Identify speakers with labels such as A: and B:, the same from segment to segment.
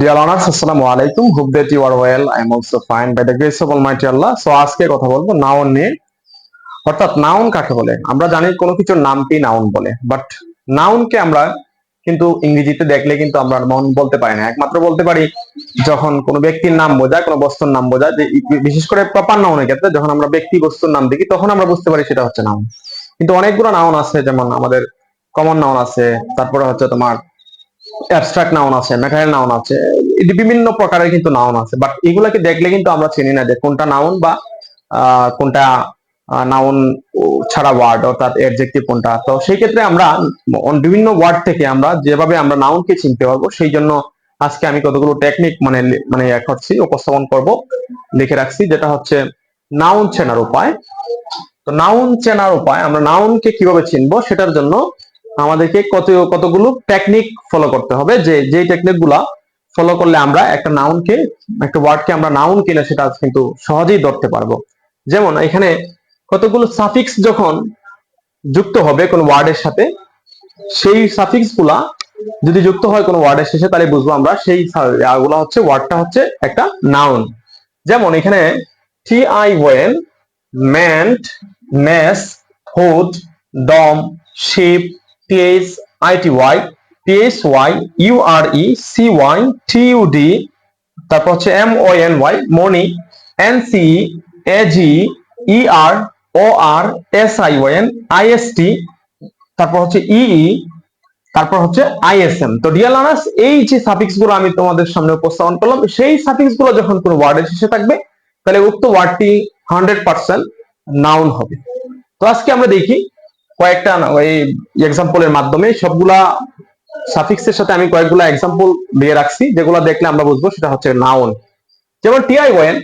A: Dear learners, Assalamu alaikum. Hope that you are well. I am also fine by the grace of Almighty Allah. So আজকে কথা বলবো noun নিয়ে। অর্থাৎ noun কাকে বলে? আমরা জানি কোনো কিছুর নামটি নাউন বলে, বাট নাউনকে আমরা কিন্তু ইংরেজিতে দেখলে কিন্তু আমরা নাউন বলতে পারি না। একমাত্র বলতে পারি যখন কোনো ব্যক্তির নাম বোঝায়, কোনো বস্তুর নাম বোঝায়, যে বিশেষ করে প্রপার নাউনের ক্ষেত্রে যখন আমরা ব্যক্তি বস্তুর নাম দেখি তখন আমরা বুঝতে পারি সেটা হচ্ছে নাউন। কিন্তু অনেকগুলো নাউন আছে, যেমন আমাদের কমন নাউন আছে, তারপরে হচ্ছে তোমার অ্যাবস্ট্রাক্ট নাউন আছে, ম্যাটেরিয়াল নাউন আছে, বিভিন্ন প্রকারের কিন্তু নাউন আছে, বাট এগুলাকে দেখলে কিন্তু আমরা চিনি না যে কোনটা নাউন বা কোনটা নাউন ছাড়া ওয়ার্ড, অর্থাৎ অ্যাডজেক্টিভ কোনটা। তো সেই ক্ষেত্রে আমরা বিভিন্ন ওয়ার্ড থেকে আমরা যেভাবে আমরা নাউনকে চিনতে পারবো, সেই জন্য আজকে আমি কতগুলো টেকনিক মানে করছি, উপস্থাপন করব, লিখে রাখছি, যেটা হচ্ছে নাউন চেনার উপায়। তো নাউন চেনার উপায়, আমরা নাউনকে কিভাবে চিনবো সেটার জন্য আমাদেরকে কতগুলো টেকনিক ফলো করতে হবে, যে টেকনিক গুলা ফলো করলে আমরা একটা নাউনকে, একটা ওয়ার্ডকে আমরা নাউন কিনা সেটা কিন্তু সহজেই ধরতে পারবো। যেমন এখানে কতগুলো সাফিক্স যখন যুক্ত হবে কোন ওয়ার্ডের সাথে, সেই সাফিক্স গুলা যদি যুক্ত হয় কোন ওয়ার্ডের শেষে, তাহলে বুঝবো আমরা সেই গুলা হচ্ছে ওয়ার্ডটা হচ্ছে একটা নাউন। যেমন এখানে TION, meant, mess, hood, dom, sheep, THITY, PSY, URE, CY, TUD, তারপর হচ্ছে MONY, money, NCE, AGE, ER, OR, SION, IST, তারপর হচ্ছে EE, তারপর হচ্ছে ISM। তো ডিয়ার লার্নার্স, এই যে সাফিক্স গুলো আমি তোমাদের সামনে উপস্থাপন করলাম, সেই সাফিক্স গুলো যখন কোনো ওয়ার্ডের শেষে থাকবে, তাহলে উক্ত ওয়ার্ডটি 100% নাউন হবে। তো আজকে আমরা দেখি কয়েকটা এই এক্সাম্পলের মাধ্যমে, সবগুলা সাফিক্সের সাথে আমি কয়েকগুলা এক্সাম্পল দিয়ে রাখছি, যেগুলো দেখলে আমরা বুঝবো সেটা হচ্ছে নাউন। যেমন TION,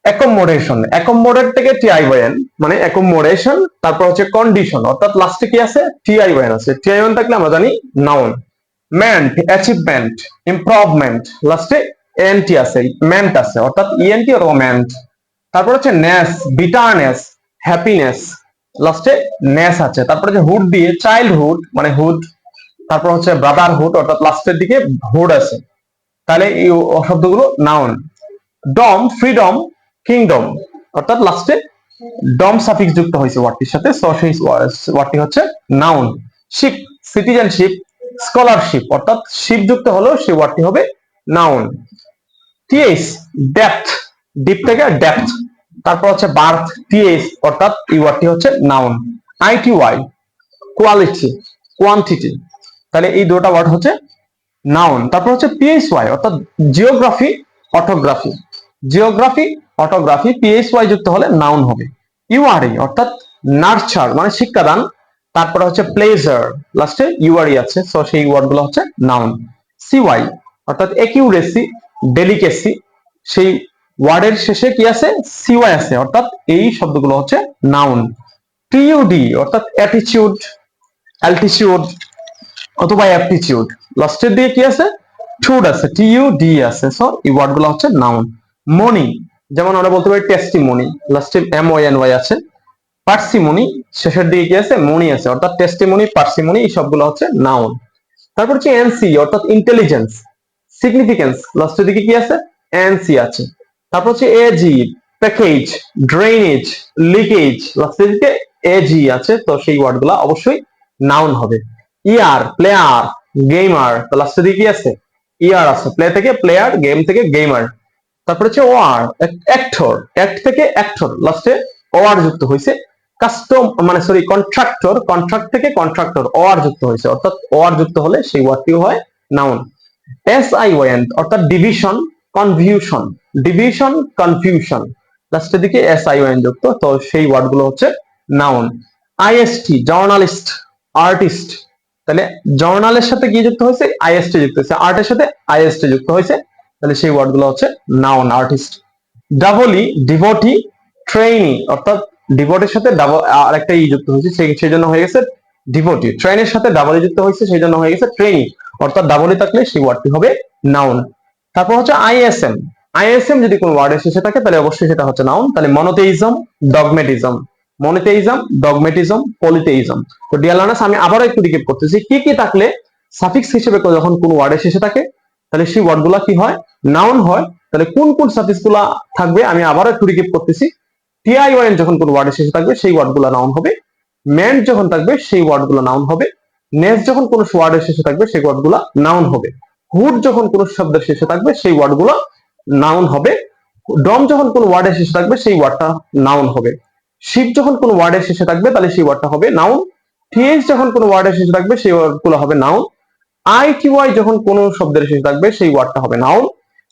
A: অ্যাকোমোডেশন, অ্যাকোমোডেট থেকে TION মানে অ্যাকোমোডেশন, তারপর হচ্ছে কন্ডিশন, অর্থাৎ লাস্টে কি আছে, TION আছে। TION থাকলে আমরা জানি নাউন। মেন্ট, অ্যাচিভমেন্ট, ইমপ্রুভমেন্ট, লাস্টে এনটি আছে, মেন্ট আছে, অর্থাৎ ইএনটি অথবা মেন্ট। তারপর হচ্ছে নেস, বিটারনেস, হ্যাপিনেস, লাস্টে নেস আছে। তারপর হচ্ছে হুড দিয়ে চাইল্ডহুড মানে হুড, তারপর হচ্ছে ব্রাদারহুড, অর্থাৎ লাস্টের দিকে হুড আছে, তাহলে এই শব্দগুলো নাউন। ডম, ফ্রিডম, কিংডম, অর্থাৎ লাস্টে ডম সাফিক্স যুক্ত হয়েছে ওয়ার্ডটির সাথে, সো সেই ওয়ার্ডটি হচ্ছে নাউন। শিপ, সিটিজেনশিপ, স্কলারশিপ, অর্থাৎ শিপ যুক্ত হলেও সেই ওয়ার্ডটি হবে নাউন। টিএস, ডেপথ, ডিপ থেকে ডেপথ, তারপর হচ্ছে বার্থ, টিএস, অর্থাৎ এই ওয়ার্ডটি হচ্ছে নাউন। ITY, কোয়ালিটি, কোয়ান্টিটি, তাহলে এই দুটো ওয়ার্ড হচ্ছে নাউন। তারপর হচ্ছে PSY, অর্থাৎ জিওগ্রাফি, অটোগ্রাফি, জিওগ্রাফি, অটোগ্রাফি, PSY যুক্ত হলে নাউন হবে। URE, অর্থাৎ নার্চার মানে শিক্ষাদান, তারপর হচ্ছে প্লেজার, লাস্টে URE আছে, সো সেই ওয়ার্ড গুলো হচ্ছে নাউন। CY, অর্থাৎ একিউরেসি, ডেলিকেসি, সেই ওয়ার্ডের শেষে কি আছে, CY আছে, অর্থাৎ এই শব্দগুলো হচ্ছে নাউন। TUD, অর্থাৎ অ্যাটিটিউড, অ্যালটিটিউড অথবা অ্যাপটিটিউড, লাস্টের দিকে কি আছে, টুড আছে, TUD আছে, সো এই ওয়ার্ড গুলো হচ্ছে নাউন। মনি, যেমন আমরা বলতে পারি টেস্টিমনি, লাস্টে MONY আছে। পার্সিমনি, শেষের দিকে কি আছে, মনি আছে, অর্থাৎ টেস্টিমনি, পার্সিমনি, এই সবগুলো হচ্ছে নাউন। তারপর হচ্ছে NC, অর্থাৎ ইন্টেলিজেন্স, সিগনিফিকেন্স, লাস্টের দিকে কি আছে, NC আছে। তারপর হচ্ছে AG, প্যাকেজ, ড্রেনেজ, লিকেজ, লাস্টের দিকে AG আছে, তো সেই ওয়ার্ড গুলা অবশ্যই নাউন হবে। প্লেয়ার, গেমার, তো লাস্টের দিকে কি আছে, আছে, প্লে থেকে প্লেয়ার, গেম থেকে গেমার। তারপর হচ্ছে OR, অ্যাক্টর, অ্যাক্ট থেকে অ্যাক্টর, লাস্টে OR যুক্ত হয়েছে। কাস্টম মানে সরি কন্ট্রাক্টর, কন্ট্রাক্ট থেকে কন্ট্রাক্টর, OR যুক্ত হয়েছে, অর্থাৎ OR যুক্ত হলে সেই ওয়ার্ডটিও হয় নাউন। SION, অর্থাৎ ডিভিশন, কনফিউশন, ডিভিশন, কনফিউশন, লাস্টের দিকে SION যুক্ত, তো সেই ওয়ার্ড গুলো হচ্ছে নাউন। IST, জার্নালিস্ট, আর্টিস্ট, তাহলে জার্নালের সাথে কি যুক্ত হয়েছে, IST যুক্ত হয়েছে, আর্টের সাথে IST যুক্ত হয়েছে, তাহলে সেই ওয়ার্ড গুলো হচ্ছে নাউন, আর্টিস্ট। ডাবলি, ডিভোটি, ট্রেইনি, অর্থাৎ ডিভোটের সাথে আরেকটা যুক্ত হয়েছে, সেই জন্য হয়ে গেছে ডিভোটি। ট্রেনের সাথে ডাবল যুক্ত হয়েছে, সেই জন্য হয়ে গেছে ট্রেনি, অর্থাৎ ডাবল থাকলে সেই ওয়ার্ডটি হবে নাউন। তারপর হচ্ছে ISM, ISM যদি কোনো ওয়ার্ডের শেষে থাকে তাহলে অবশ্যই সেটা হচ্ছে নাউন। তাহলে মনোথেইজম, ডগমেটিজম, মনোথেইজম, ডগমেটিজম, পলিথেইজম। তো ডিয়ার লার্নার্স, আমি আবারও একটু রিক্যাপ করতেছি কি কি থাকলে সাফিক্স হিসেবে যখন কোন ওয়ার্ডের শেষে থাকে, তাহলে সেই ওয়ার্ড গুলা কি হয়? নাউন হয়। তাহলে কোন কোন সাফিক্স গুলা থাকবে আমি আবার একটু রিপিট করতেছি। টিআইওএন যখন কোন ওয়ার্ডের শেষে থাকবে সেই ওয়ার্ড গুলা নাউন হবে। মেন্ট যখন থাকবে সেই ওয়ার্ড গুলা নাউন হবে। নেক্সট যখন কোন ওয়ার্ডের শেষে থাকবে সেই ওয়ার্ড গুলা নাউন হবে। হুড যখন কোন শব্দের শেষে থাকবে সেই ওয়ার্ড গুলা নাউন হবে। ডম যখন কোন ওয়ার্ডের শেষে থাকবে সেই ওয়ার্ডটা নাউন হবে। শিপ যখন কোন ওয়ার্ডের শেষে থাকবে তাহলে সেই ওয়ার্ডটা হবে নাউন। টিএইচ যখন কোন ওয়ার্ডের শেষে থাকবে সেই ওয়ার্ডগুলো হবে নাউন। আইটিওয়াই যখন কোন শব্দের শেষে থাকবে সেই ওয়ার্ডটা হবে নাউন।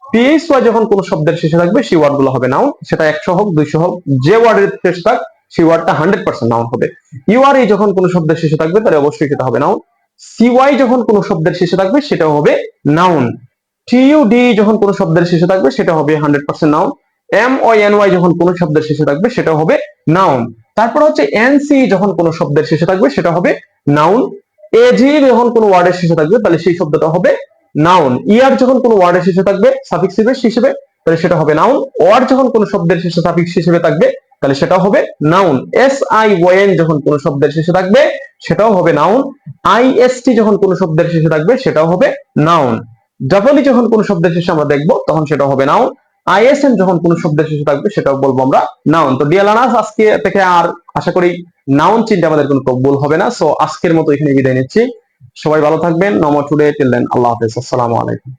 A: পিএইচওয়াই যখন কোন শব্দের শেষে থাকবে সেই ওয়ার্ডগুলো হবে নাউন। সেটা 100 হোক 200 হোক, যে ওয়ার্ডের শেষে থাক সেই ওয়ার্ডটা 100% নাউন হবে। ইউআরই যখন কোন শব্দের শেষে থাকবে তাহলে অবশ্যই সেটা হবে নাউন। সিওয়াই যখন কোন শব্দের শেষে থাকবে সেটাও হবে নাউন। টিইউডি যখন কোন শব্দের শেষে থাকবে সেটা হবে 100% নাউন। এমওএনওয়াই যখন কোন শব্দের শেষে থাকবে সেটাও হবে নাউন। তারপর হচ্ছে এনসি যখন কোন শব্দের শেষে থাকবে সেটা হবে নাউন। এজি যখন কোন ওয়ার্ডের শেষে থাকবে তাহলে সেই শব্দটা হবে নাউন। ইয়ার যখন কোন ওয়ার্ডের শেষে থাকবে সাফিক্স হিসেবে তাহলে সেটা হবে নাউন। ওয়ার যখন কোন শব্দের শেষে সাফিক্স হিসেবে থাকবে তাহলে সেটাও হবে নাউন। এস আই ওয়েন যখন কোন শব্দের শেষে থাকবে সেটাও হবে নাউন। আইএসটি যখন কোন শব্দের শেষে থাকবে সেটাও হবে নাউন। ডাবলই যখন কোন শব্দের শেষে আমরা দেখবো তখন সেটাও হবে নাউন। আইএসএম যখন কোন শব্দের শেষে থাকবে সেটাও বলবো আমরা নাউন। তো ডিয়ার লার্নার্স, আজকে থেকে আর আশা করি নাউন চিনতে আমাদের কোনো ভুল হবে না। সো আজকের মতো এখানে বিদায় নিচ্ছি। সবাই ভালো থাকবেন। নমো টুডে, টিল দেন, আল্লাহ হাফেজ, আসসালামু আলাইকুম।